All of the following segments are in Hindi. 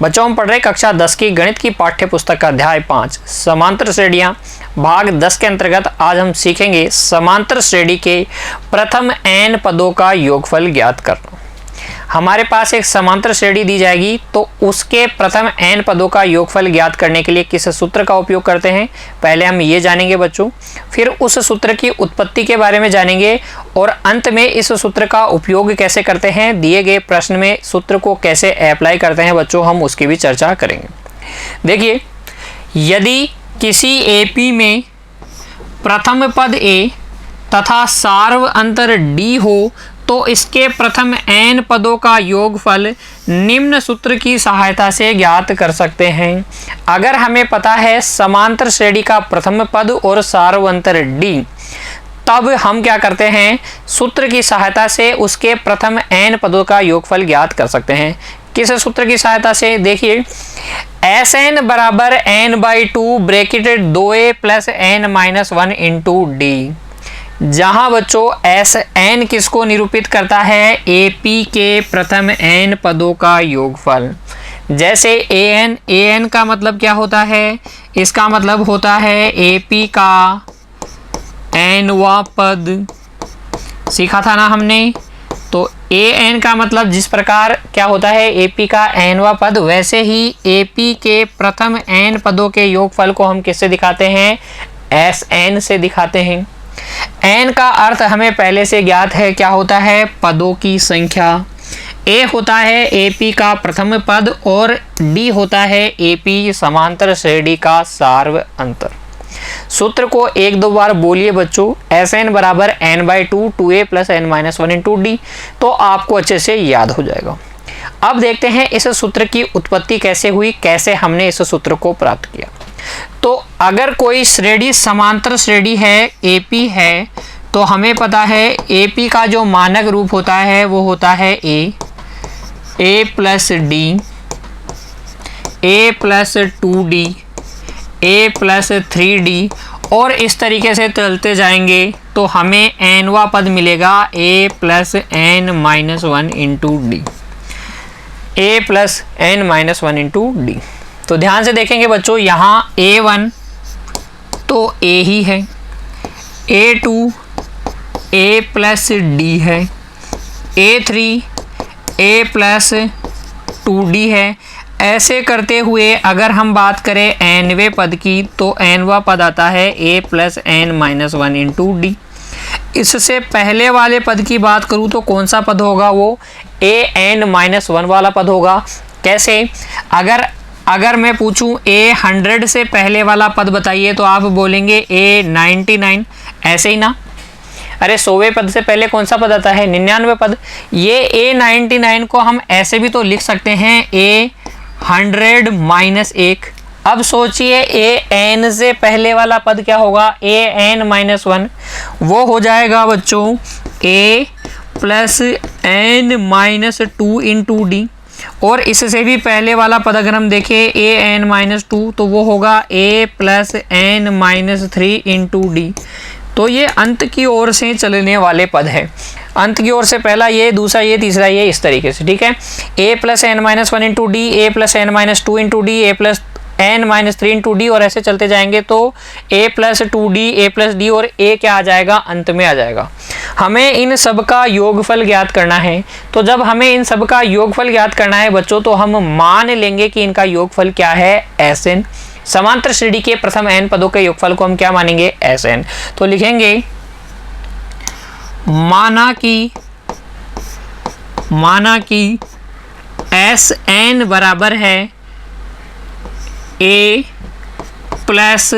बच्चों हम पढ़ रहे कक्षा 10 की गणित की पाठ्य पुस्तक का अध्याय 5 समांतर श्रेणियां भाग 10 के अंतर्गत आज हम सीखेंगे समांतर श्रेणी के प्रथम n पदों का योगफल ज्ञात करना। हमारे पास एक समांतर श्रेणी दी जाएगी तो उसके प्रथम n पदों का योगफल ज्ञात करने के लिए किस सूत्र का उपयोग करते हैं, पहले हम ये जानेंगे बच्चों। फिर उस सूत्र की उत्पत्ति के बारे में जानेंगे और अंत में इस सूत्र का उपयोग कैसे करते हैं, दिए गए प्रश्न में सूत्र को कैसे अप्लाई करते हैं बच्चों, हम उसकी भी चर्चा करेंगे। देखिए, यदि किसी AP में प्रथम पद A तथा सार्व अंतर D हो तो इसके प्रथम n पदों का योगफल निम्न सूत्र की सहायता से ज्ञात कर सकते हैं। अगर हमें पता है समांतर श्रेणी का प्रथम पद और सार्व अंतर D, तब हम क्या करते हैं, सूत्र की सहायता से उसके प्रथम n पदों का योगफल ज्ञात कर सकते हैं। किस सूत्र की सहायता से, देखिए Sn बराबर n/2 bracketed 2a plus n-1 into D, जहां बच्चों Sn किसको निरूपित करता है, AP के प्रथम n पदों का योगफल। जैसे an का मतलब क्या होता है, इसका मतलब होता है AP का nवा पद, सीखा था ना हमने। तो an का मतलब जिस प्रकार क्या होता है AP का nवा पद, वैसे ही AP के प्रथम n पदों के योगफल को हम किससे दिखाते हैं, Sn से दिखाते हैं। n का अर्थ हमें पहले से ज्ञात है, क्या होता है, पदों की संख्या। a होता है AP का प्रथम पद और d होता है AP समांतर श्रेणी का सार्व अंतर। सूत्र को एक दो बार बोलिए बच्चों, Sn बराबर n/2 2a plus n-1 into D, तो आपको अच्छे से याद हो जाएगा। अब देखते हैं इस सूत्र की उत्पत्ति कैसे हुई, कैसे हमने इस सूत्र को प्राप्त किया। तो अगर कोई श्रेणी समांतर श्रेणी है, AP है, तो हमें पता है AP का जो मानक रूप होता है वो होता है a plus D, a plus 2D, a plus 3D, और इस तरीके से चलते जाएंगे तो हमें nवा पद मिलेगा a plus n-1 into D, a plus n-1 into D. तो ध्यान से देखेंगे बच्चों, यहाँ A1 तो A ही है, A2 A प्लस D है, A3 A प्लस 2D है। ऐसे करते हुए अगर हम बात करें nवें पद की तो nवा पद आता है a plus n-1 into D. इससे पहले वाले पद की बात करूँ तो कौन सा पद होगा, वो an-1 वाला पद होगा। कैसे, अगर मैं पूछूं a100 से पहले वाला पद बताइए तो आप बोलेंगे a99, ऐसे ही ना। अरे 100वें पद से पहले कौन सा पद आता है, 99वें पद। ये a99 को हम ऐसे भी तो लिख सकते हैं a100-1। अब सोचिए an से पहले वाला पद क्या होगा, an-1, वो हो जाएगा बच्चों a plus n-2 into D. और इससे भी पहले वाला पद अगर हम देखें an-2, तो वो होगा a plus n-3 into D. तो ये अंत की ओर से चलने वाले पद है, अंत की ओर से पहला ये, दूसरा ये, तीसरा ये, इस तरीके से, ठीक है। a plus n-1 into D, a plus n-2 into D, a plus n-3 into D, और ऐसे चलते जाएंगे तो a plus 2d, a plus d, और a क्या आ जाएगा, अंत में आ जाएगा। हमें इन सब का योगफल ज्ञात करना है। तो जब हमें इन सब का योगफल ज्ञात करना है बच्चों, तो हम मान लेंगे कि इनका योगफल क्या है, Sn। समांतर श्रेणी के प्रथम n पदों के योगफल को हम क्या मानेंगे, Sn। तो लिखेंगे माना कि Sn बराबर है a प्लस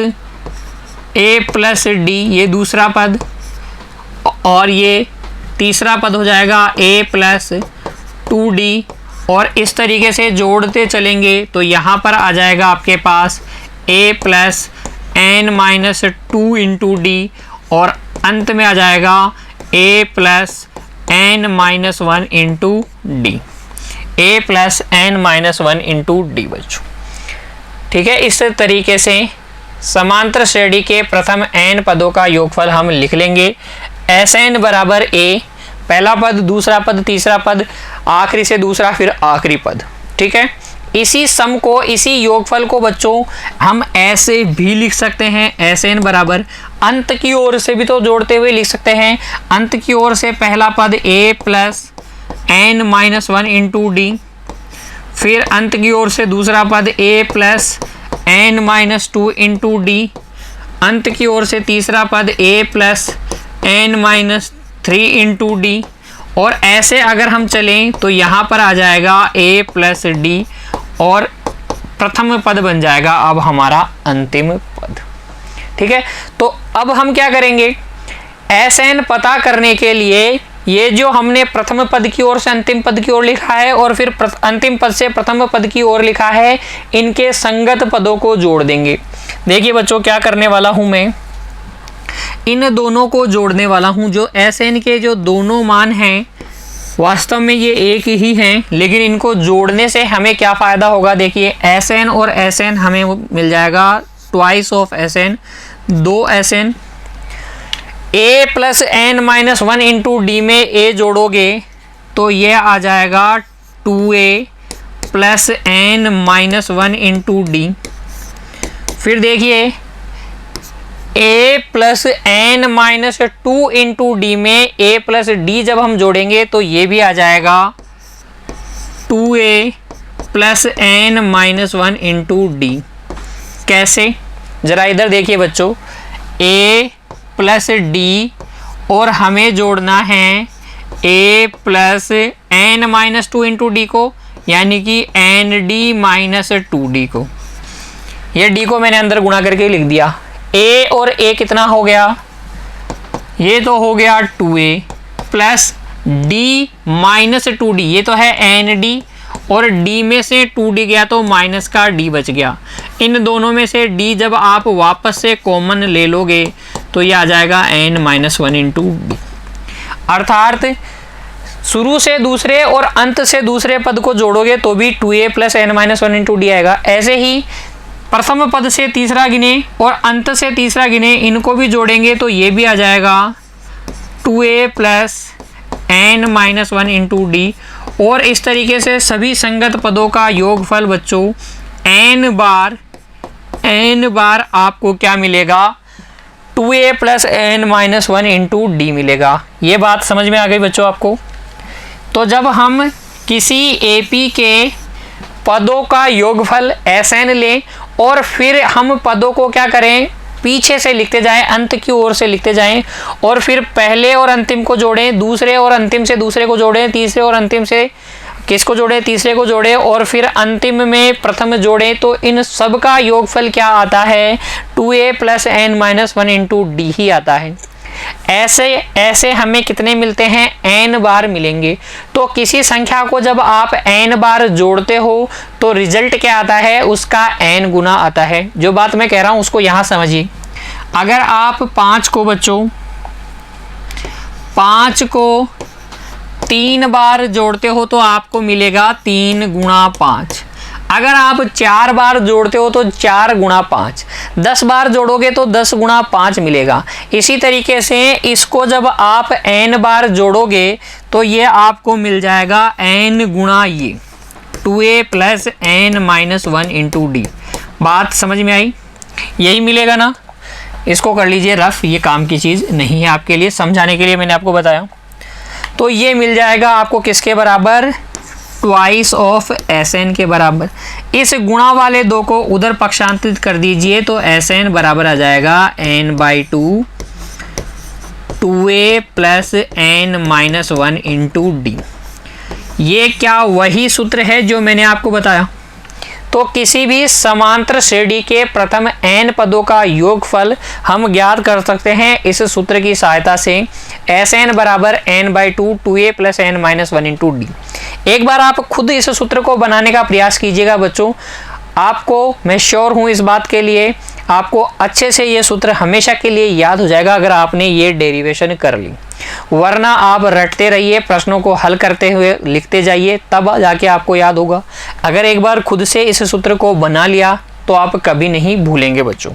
d, ये दूसरा पद, और ये तीसरा पद हो जाएगा a प्लस 2d, और इस तरीके से जोड़ते चलेंगे तो यहाँ पर आ जाएगा आपके पास a plus n-2 into D, और अंत में आ जाएगा a plus n-1 into D, a plus n-1 into D बच्चों, ठीक है। इस तरीके से समांतर श्रेणी के प्रथम n पदों का योगफल हम लिख लेंगे। Sn बराबर a, पहला पद, दूसरा पद, तीसरा पद, आखिरी से दूसरा, फिर आखिरी पद, ठीक है। इसी सम को, इसी योगफल को बच्चों हम ऐसे भी लिख सकते हैं, Sn बराबर अंत की ओर से भी तो जोड़ते हुए लिख सकते हैं। अंत की ओर से पहला पद a plus n minus 1 into D, फिर अंत की ओर से दूसरा पद a plus n minus 2 into D, अंत की ओर से तीसरा पद a plus n minus 3 into D, और ऐसे अगर हम चलें तो यहाँ पर आ जाएगा a प्लस डी और प्रथम पद बन जाएगा अब हमारा अंतिम पद। ठीक है, तो अब हम क्या करेंगे, Sn पता करने के लिए ये जो हमने प्रथम पद की ओर से अंतिम पद की ओर लिखा है और फिर अंतिम पद से प्रथम पद की ओर लिखा है, इनके संगत पदों को जोड़ देंगे। देखिए बच्चों क्या करने वाला हूं मैं, इन दोनों को जोड़ने वाला हूं। जो Sn के जो दोनों मान हैं वास्तव में ये एक ही हैं, लेकिन इनको जोड़ने से हमें क्या फ़ायदा होगा, देखिए Sn और Sn हमें मिल जाएगा twice of Sn, 2 Sn। a plus n minus 1 into D में a जोड़ोगे तो ये आ जाएगा 2a plus n minus 1 into D. फिर देखिए a plus n minus 2 into D में a प्लस डी जब हम जोड़ेंगे तो ये भी आ जाएगा 2a plus n minus 1 into D. कैसे, ज़रा इधर देखिए बच्चों, a प्लस डी और हमें जोड़ना है a plus n minus 2 into D को, यानी कि एन डी माइनस 2d को। ये d को मैंने अंदर गुणा करके लिख दिया। a और a कितना हो गया, ये तो हो गया 2a plus d minus 2d, ये तो है एन डी और d में से 2d गया तो माइनस का d बच गया। इन दोनों में से d जब आप वापस से कॉमन ले लोगे तो ये आ जाएगा n माइनस 1 इंटू डी। अर्थात शुरू से दूसरे और अंत से दूसरे पद को जोड़ोगे तो भी 2a plus n minus 1 into D आएगा। ऐसे ही प्रथम पद से तीसरा गिने और अंत से तीसरा गिने, इनको भी जोड़ेंगे तो ये भी आ जाएगा 2a plus n minus 1 into D. और इस तरीके से सभी संगत पदों का योगफल बच्चों n बार आपको क्या मिलेगा, 2a plus n minus 1 into D मिलेगा। ये बात समझ में आ गई बच्चों आपको। तो जब हम किसी AP के पदों का योगफल Sn लें और फिर हम पदों को क्या करें, पीछे से लिखते जाएं, अंत की ओर से लिखते जाएं और फिर पहले और अंतिम को जोड़ें, दूसरे और अंतिम से दूसरे को जोड़ें, तीसरे और अंतिम से किसको जोड़ें, तीसरे को जोड़ें और फिर अंतिम में प्रथम जोड़ें, तो इन सब का योगफल क्या आता है, 2a plus n minus 1 into d ही आता है। ऐसे हमें कितने मिलते हैं, n बार मिलेंगे। तो किसी संख्या को जब आप n बार जोड़ते हो तो रिजल्ट क्या आता है, उसका n गुना आता है। जो बात मैं कह रहा हूं उसको यहां समझिए। अगर आप 5 को बच्चों 5 को 3 बार जोड़ते हो तो आपको मिलेगा 3 गुणा 5। अगर आप 4 बार जोड़ते हो तो 4 गुणा 5, 10 बार जोड़ोगे तो 10 गुणा 5 मिलेगा। इसी तरीके से इसको जब आप n बार जोड़ोगे तो ये आपको मिल जाएगा n गुणा ये 2a plus n minus 1 into D. बात समझ में आई, यही मिलेगा ना। इसको कर लीजिए रफ, ये काम की चीज़ नहीं है, आपके लिए समझाने के लिए मैंने आपको बताया। तो ये मिल जाएगा आपको किसके बराबर, ट्वाइस ऑफ Sn के बराबर। इस गुणा वाले 2 को उधर पक्षांतरित कर दीजिए तो Sn बराबर आ जाएगा n/2 2a plus n minus 1 into D. ये क्या वही सूत्र है जो मैंने आपको बताया। तो किसी भी समांतर श्रेणी के प्रथम n पदों का योगफल हम ज्ञात कर सकते हैं इस सूत्र की सहायता से। Sn बराबर n/2 2a plus n minus 1 into D. एक बार आप खुद इस सूत्र को बनाने का प्रयास कीजिएगा बच्चों, आपको मैं श्योर हूँ इस बात के लिए, आपको अच्छे से ये सूत्र हमेशा के लिए याद हो जाएगा अगर आपने ये डेरिवेशन कर ली। वरना आप रटते रहिए, प्रश्नों को हल करते हुए लिखते जाइए, तब जाके आपको याद होगा। अगर एक बार खुद से इस सूत्र को बना लिया तो आप कभी नहीं भूलेंगे बच्चों।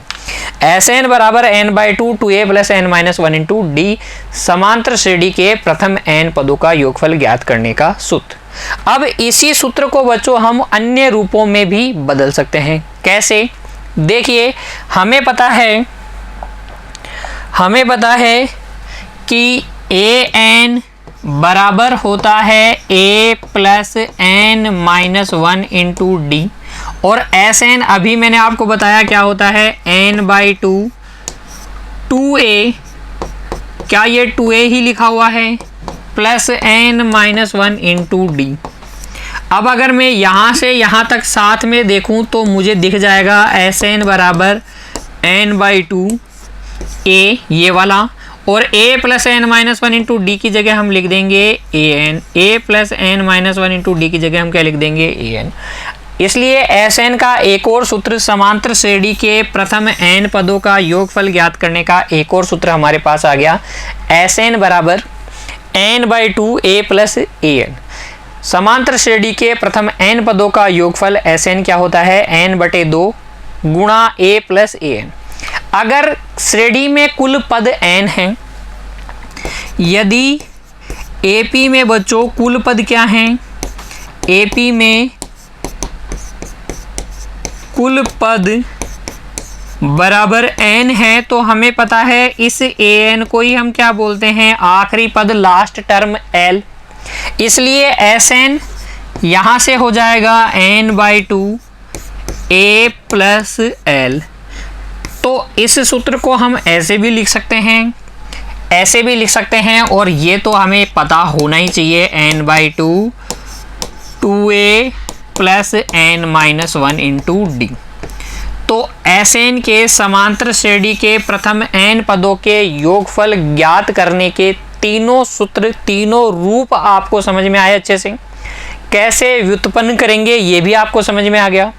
Sn बराबर n/2 2a plus n minus 1 into D समांतर श्रेणी के प्रथम n पदों का योगफल ज्ञात करने का सूत्र। अब इसी सूत्र को बच्चों हम अन्य रूपों में भी बदल सकते हैं। कैसे? देखिए, हमें पता है कि an बराबर होता है a plus n minus 1 into D, और Sn अभी मैंने आपको बताया क्या होता है, n बाई 2a, क्या ये 2a ही लिखा हुआ है, plus n minus 1 into D. अब अगर मैं यहाँ से यहाँ तक साथ में देखूँ तो मुझे दिख जाएगा Sn बराबर n बाई 2a ये वाला, और a plus N minus 1 into D की जगह हम लिख देंगे a plus N minus 1 into D की जगह हम क्या लिख देंगे, an। इसलिए Sn का एक और सूत्र, समांतर श्रेणी के प्रथम n पदों का योगफल ज्ञात करने का एक और सूत्र हमारे पास आ गया, Sn बराबर n by 2a plus an। समांतर श्रेणी के प्रथम n पदों का योगफल Sn क्या होता है, n बटे 2 गुणा a प्लस an। अगर श्रेणी में कुल पद n हैं, यदि AP में बच्चों कुल पद क्या हैं, AP में कुल पद बराबर n है, तो हमें पता है इस an को ही हम क्या बोलते हैं, आखिरी पद, लास्ट टर्म l। इसलिए Sn यहाँ से हो जाएगा n by 2a plus l। तो इस सूत्र को हम ऐसे भी लिख सकते हैं, ऐसे भी लिख सकते हैं, और ये तो हमें पता होना ही चाहिए, n by 2a plus n minus 1 into D. तो Sn के समांतर श्रेणी के प्रथम n पदों के योगफल ज्ञात करने के तीनों सूत्र, तीनों रूप आपको समझ में आए अच्छे से। कैसे व्युत्पन्न करेंगे ये भी आपको समझ में आ गया।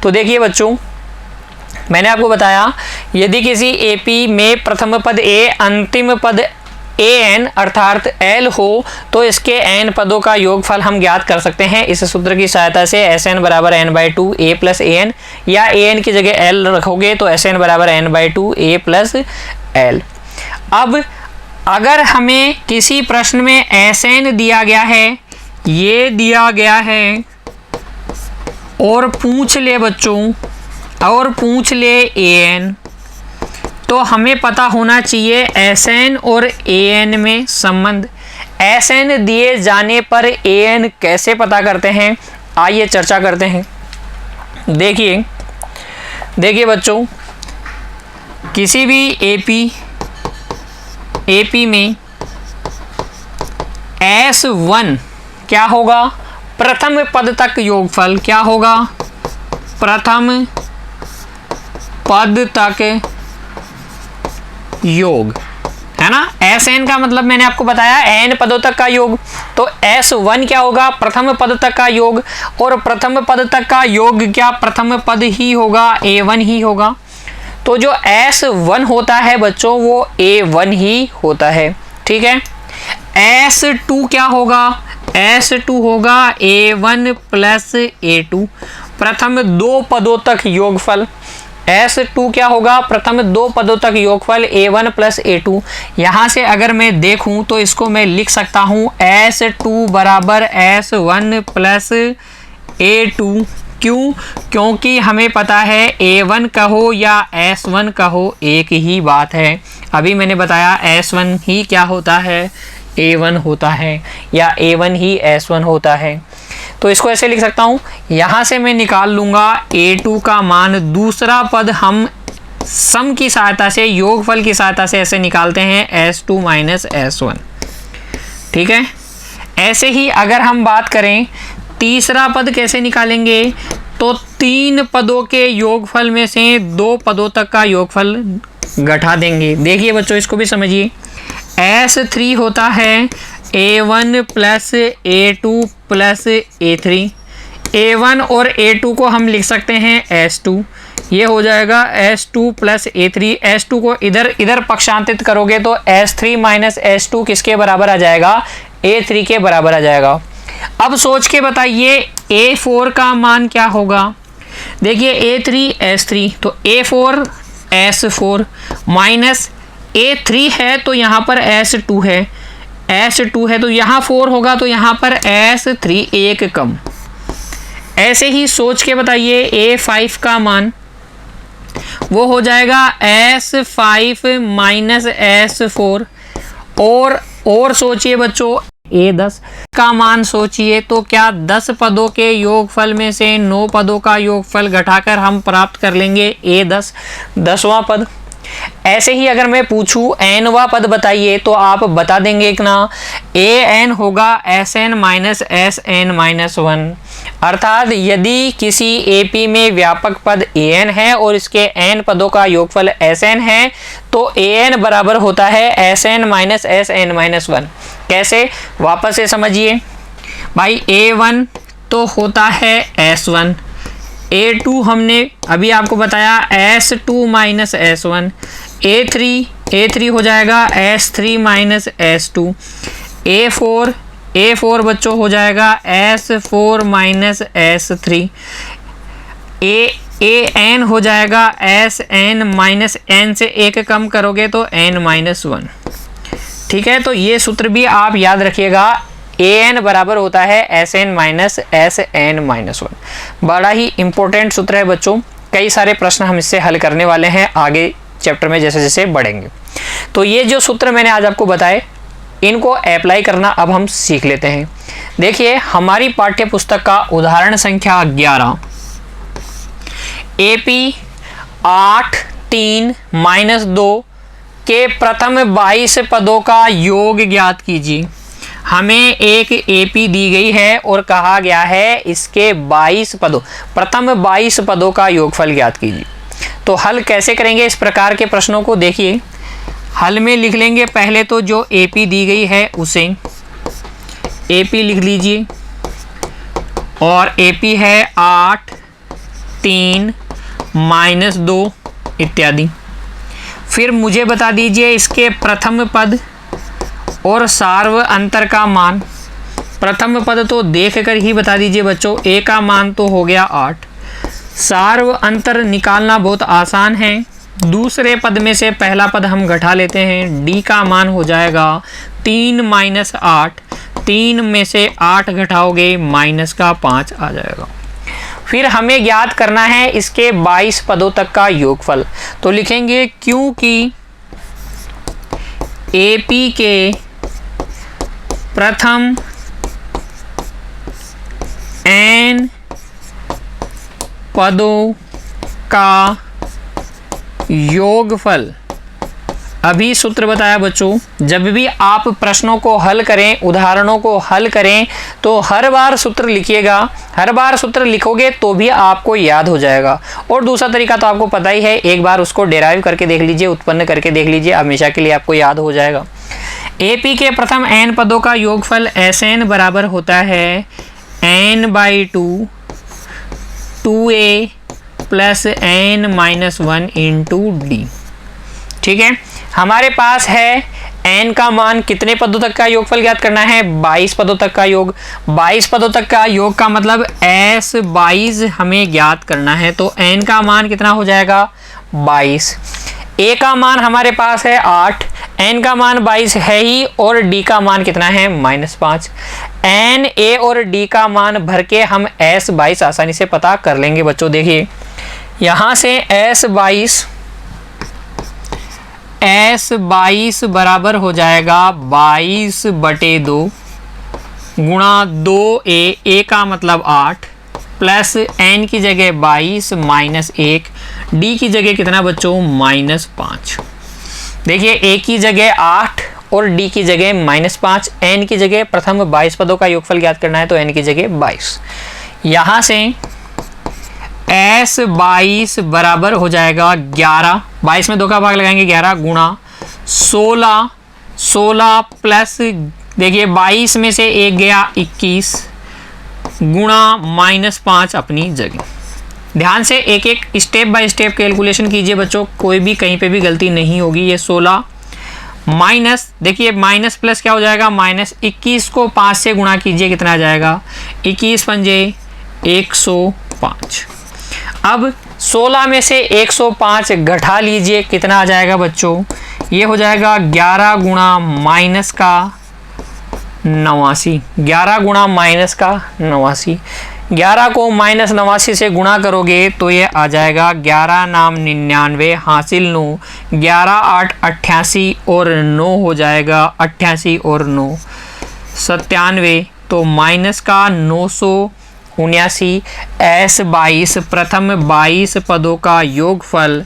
तो देखिए बच्चों, मैंने आपको बताया यदि किसी AP में प्रथम पद a, अंतिम पद an अर्थात l हो, तो इसके n पदों का योगफल हम ज्ञात कर सकते हैं इस सूत्र की सहायता से, Sn बराबर n by 2a plus an, या an की जगह l रखोगे तो Sn बराबर n by 2a plus l। अब अगर हमें किसी प्रश्न में Sn दिया गया है, ये दिया गया है, और पूछ ले बच्चों, और पूछ ले an, तो हमें पता होना चाहिए Sn और an में संबंध। Sn दिए जाने पर an कैसे पता करते हैं, आइए चर्चा करते हैं। देखिए बच्चों, किसी भी AP में S1 क्या होगा, प्रथम पद तक योगफल क्या होगा, प्रथम पद तक योग, है ना। Sn का मतलब मैंने आपको बताया n पदों तक का योग, तो S1 क्या होगा, प्रथम पद तक का योग, और प्रथम पद तक का योग क्या प्रथम पद ही होगा, A1 ही होगा। तो जो S1 होता है बच्चों वो A1 ही होता है, ठीक है। S2 क्या होगा, S2 होगा A1 प्लस A2, प्रथम दो पदों तक योगफल। S2 क्या होगा, प्रथम दो पदों तक योगफल A1 प्लस A2। यहाँ से अगर मैं देखूँ तो इसको मैं लिख सकता हूँ S2 बराबर S1 प्लस A2। क्यों? क्योंकि हमें पता है A1 कहो या S1 कहो एक ही बात है। अभी मैंने बताया S1 ही क्या होता है, A1 होता है, या A1 ही S1 होता है। तो इसको ऐसे लिख सकता हूँ, यहाँ से मैं निकाल लूँगा A2 का मान, दूसरा पद हम सम की सहायता से, योगफल की सहायता से ऐसे निकालते हैं S2 माइनस S1, ठीक है। ऐसे ही अगर हम बात करें तीसरा पद कैसे निकालेंगे, तो तीन पदों के योगफल में से दो पदों तक का योगफल घटा देंगे। देखिए बच्चों, इसको भी समझिए। S3 होता है A1 plus A2 plus A3। A1 और A2 को हम लिख सकते हैं S2, ये हो जाएगा S2 प्लस A3। S2 को इधर पक्षांतरित करोगे तो S3 माइनस S2 किसके बराबर आ जाएगा, A3 के बराबर आ जाएगा। अब सोच के बताइए A4 का मान क्या होगा। देखिए A3 S3, तो A4 S4 माइनस A3 है तो यहाँ पर S2 है, S2 है तो यहाँ 4 होगा, तो यहाँ पर S3 एक कम। ऐसे ही सोच के बताइए A5 का मान वो हो जाएगा S5 माइनस S4। और सोचिए बच्चों A10 का मान सोचिए, तो क्या 10 पदों के योगफल में से 9 पदों का योगफल घटाकर हम प्राप्त कर लेंगे A10, 10वां पद। ऐसे ही अगर मैं पूछूं nवां पद बताइए, तो आप बता देंगे कि ना an होगा Sn माइनस Sn माइनस 1। अर्थात यदि किसी AP में व्यापक पद an है और इसके n पदों का योगफल Sn है, तो an बराबर होता है Sn माइनस Sn माइनस 1। कैसे, वापस से समझिए भाई। A1 तो होता है S1, A2 हमने अभी आपको बताया S2 माइनस S1, A3 हो जाएगा S3 माइनस S2, A4 बच्चों हो जाएगा S4 माइनस S3, An हो जाएगा Sn माइनस n से एक कम करोगे तो n माइनस 1। ठीक है, तो ये सूत्र भी आप याद रखिएगा, an बराबर होता है Sn माइनस Sn माइनस 1। बड़ा ही इंपॉर्टेंट सूत्र है बच्चों, कई सारे प्रश्न हम इससे हल करने वाले हैं आगे चैप्टर में जैसे जैसे बढ़ेंगे। तो ये जो सूत्र मैंने आज आपको बताए, इनको अप्लाई करना अब हम सीख लेते हैं। देखिए हमारी पाठ्य पुस्तक का उदाहरण संख्या 11, AP 8 3 माइनस 2 के प्रथम 22 पदों का योग ज्ञात कीजिए। हमें एक AP दी गई है और कहा गया है इसके 22 पदों, प्रथम 22 पदों का योगफल ज्ञात कीजिए। तो हल कैसे करेंगे इस प्रकार के प्रश्नों को, देखिए हल में लिख लेंगे पहले तो जो AP दी गई है उसे AP लिख लीजिए, और AP है 8 3 माइनस 2 इत्यादि। फिर मुझे बता दीजिए इसके प्रथम पद और सार्व अंतर का मान। प्रथम पद तो देख कर ही बता दीजिए बच्चों, A का मान तो हो गया 8। सार्व अंतर निकालना बहुत आसान है, दूसरे पद में से पहला पद हम घटा लेते हैं, D का मान हो जाएगा 3 माइनस 8, 3 में से 8 घटाओगे माइनस का 5 आ जाएगा। फिर हमें ज्ञात करना है इसके 22 पदों तक का योगफल। तो लिखेंगे क्योंकि AP के प्रथम n पदों का योगफल, अभी सूत्र बताया बच्चों, जब भी आप प्रश्नों को हल करें, उदाहरणों को हल करें, तो हर बार सूत्र लिखिएगा। हर बार सूत्र लिखोगे तो भी आपको याद हो जाएगा। और दूसरा तरीका तो आपको पता ही है, एक बार उसको डेराइव करके देख लीजिए, उत्पन्न करके देख लीजिए, हमेशा के लिए आपको याद हो जाएगा। AP के प्रथम n पदों का योगफल Sn बराबर होता है n/2 2a plus n minus 1 into D। ठीक है, हमारे पास है n का मान, कितने पदों तक का योगफल ज्ञात करना है, 22 पदों तक का योग। 22 पदों तक का योग का मतलब S22 हमें ज्ञात करना है, तो n का मान कितना हो जाएगा 22। A का मान हमारे पास है 8, n का मान 22 है ही, और D का मान कितना है -5। n, A और D का मान भर के हम S22 आसानी से पता कर लेंगे बच्चों। देखिए यहाँ से S22 बराबर हो जाएगा 22/2 गुणा 2a का मतलब 8 प्लस n की जगह 22 माइनस 1, D की जगह कितना बच्चों -5। देखिए A की जगह 8 और D की जगह -5, n की जगह प्रथम 22 पदों का योगफल ज्ञात करना है, तो n की जगह 22। यहाँ से S22 बराबर हो जाएगा 11, 22 में 2 का भाग लगाएंगे 11 गुणा 16 प्लस, देखिए 22 में से 1 गया 21 गुणा -5 अपनी जगह। ध्यान से एक एक स्टेप बाय स्टेप कैलकुलेशन कीजिए बच्चों, कोई भी कहीं पे भी गलती नहीं होगी। ये 16 माइनस, देखिए माइनस प्लस क्या हो जाएगा -21 को 5 से गुणा कीजिए, कितना आ जाएगा 21 पंजे 105। अब 16 में से 105 घटा लीजिए, कितना आ जाएगा बच्चों, ये हो जाएगा 11 गुणा माइनस का 89। 11 गुणा माइनस का 89, 11 को माइनस 89 से गुणा करोगे तो ये आ जाएगा 11 नाम 99 हासिल 9, 11 8 88 और 9 हो जाएगा 88 और 9 97। तो माइनस का 979। S 22 प्रथम 22 पदों का योगफल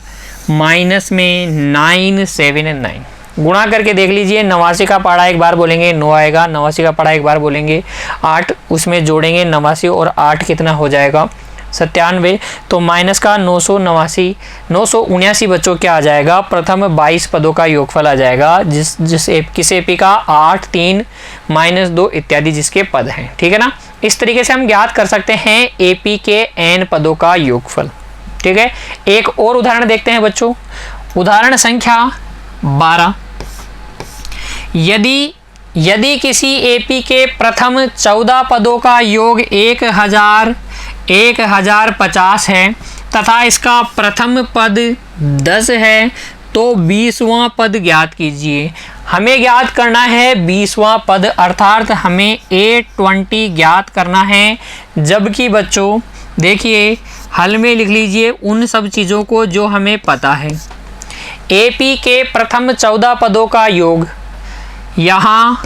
माइनस में 979। गुणा करके देख लीजिए, 89 का पढ़ा एक बार बोलेंगे 9 आएगा, 89 का पढ़ा एक बार बोलेंगे 8, उसमें जोड़ेंगे 89 और 8 कितना हो जाएगा 97। तो माइनस का 979 बच्चों क्या आ जाएगा, प्रथम 22 पदों का योगफल आ जाएगा, किस एपी का 8 3 -2 इत्यादि जिसके पद हैं। ठीक है ना, इस तरीके से हम ज्ञात कर सकते हैं एपी के n पदों का योगफल। ठीक है, एक और उदाहरण देखते हैं बच्चों, उदाहरण संख्या 12। यदि किसी एपी के प्रथम 14 पदों का योग 1050 है तथा इसका प्रथम पद 10 है तो 20वां पद ज्ञात कीजिए। हमें ज्ञात करना है 20वां पद, अर्थात हमें A20 ज्ञात करना है। जबकि बच्चों देखिए हल में लिख लीजिए उन सब चीज़ों को जो हमें पता है। एपी के प्रथम 14 पदों का योग, यहाँ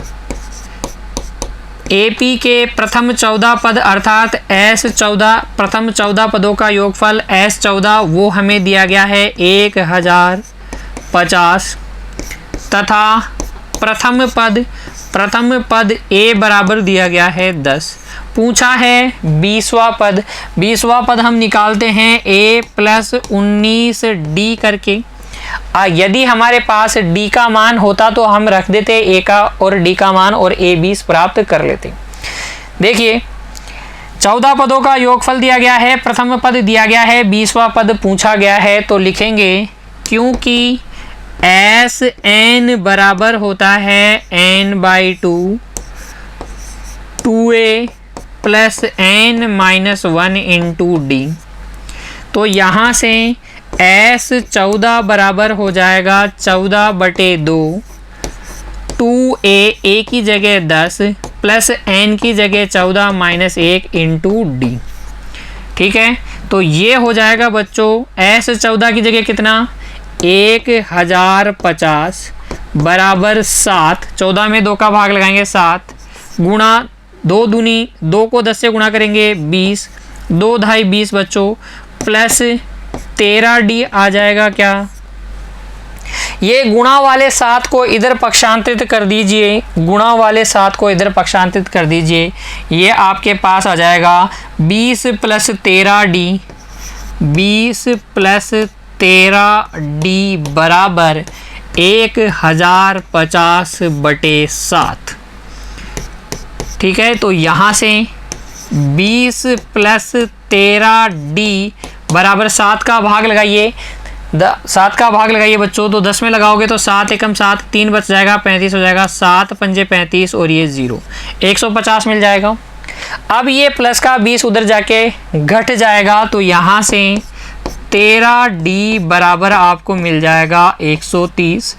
एपी के प्रथम 14 पद अर्थात S14 प्रथम 14 पदों का योगफल S14 वो हमें दिया गया है 1050 तथा प्रथम पद A बराबर दिया गया है 10। पूछा है 20वां पद, 20वां पद हम निकालते हैं A + 19D करके। यदि हमारे पास D का मान होता तो हम रख देते A का और D का मान और A 20 प्राप्त कर लेते। देखिए 14 पदों का योगफल दिया गया है, प्रथम पद दिया गया है, 20वां पद पूछा गया है, तो लिखेंगे क्योंकि Sn बराबर होता है n/2 2a + n-1 × D। तो यहाँ से S14 बराबर हो जाएगा 14/2 2a, a की जगह 10 प्लस n की जगह 14 - 1 × D। ठीक है, तो ये हो जाएगा बच्चों S14 की जगह कितना 1050 बराबर 7, 14 में 2 का भाग लगाएंगे 7 गुणा 2 दूनी 2 को 10 से गुणा करेंगे 20, 2 ढाई 20 बच्चों प्लस 13D आ जाएगा क्या। ये गुणा वाले 7 को इधर पक्षांतरित कर दीजिए, गुणा वाले 7 को इधर पक्षांतरित कर दीजिए, ये आपके पास आ जाएगा 20 + 13D 20 + 13D बराबर 1050/7। ठीक है, तो यहाँ से 20 + 13D बराबर 7 का भाग लगाइए, 7 का भाग लगाइए बच्चों, तो 10 में लगाओगे तो 7 एकम 7 3 बच जाएगा 35 हो जाएगा, 7 पंजे 35 और ये 0 150 मिल जाएगा। अब ये प्लस का 20 उधर जाके घट जाएगा, तो यहाँ से 13D बराबर आपको मिल जाएगा 130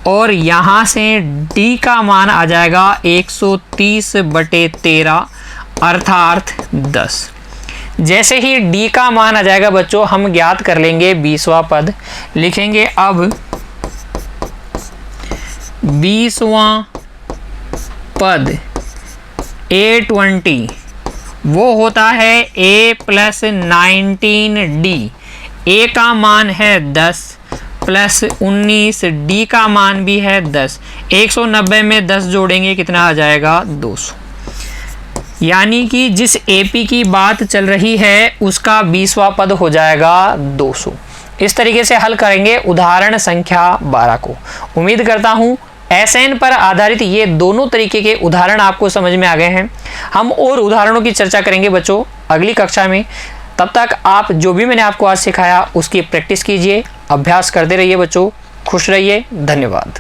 और यहाँ से D का मान आ जाएगा 130/13 अर्थात 10। जैसे ही D का मान आ जाएगा बच्चों हम ज्ञात कर लेंगे 20वां पद। लिखेंगे अब 20वां पद A20 वो होता है A + 19D। A का मान है 10 प्लस 19, D का मान भी है 10, 190 में 10 जोड़ेंगे कितना आ जाएगा 200। यानी कि जिस AP की बात चल रही है उसका 20वां पद हो जाएगा 200। इस तरीके से हल करेंगे उदाहरण संख्या 12 को। उम्मीद करता हूँ SN पर आधारित ये दोनों तरीके के उदाहरण आपको समझ में आ गए हैं। हम और उदाहरणों की चर्चा करेंगे बच्चों अगली कक्षा में। तब तक आप जो भी मैंने आपको आज सिखाया उसकी प्रैक्टिस कीजिए, अभ्यास करते रहिए बच्चों। खुश रहिए, धन्यवाद।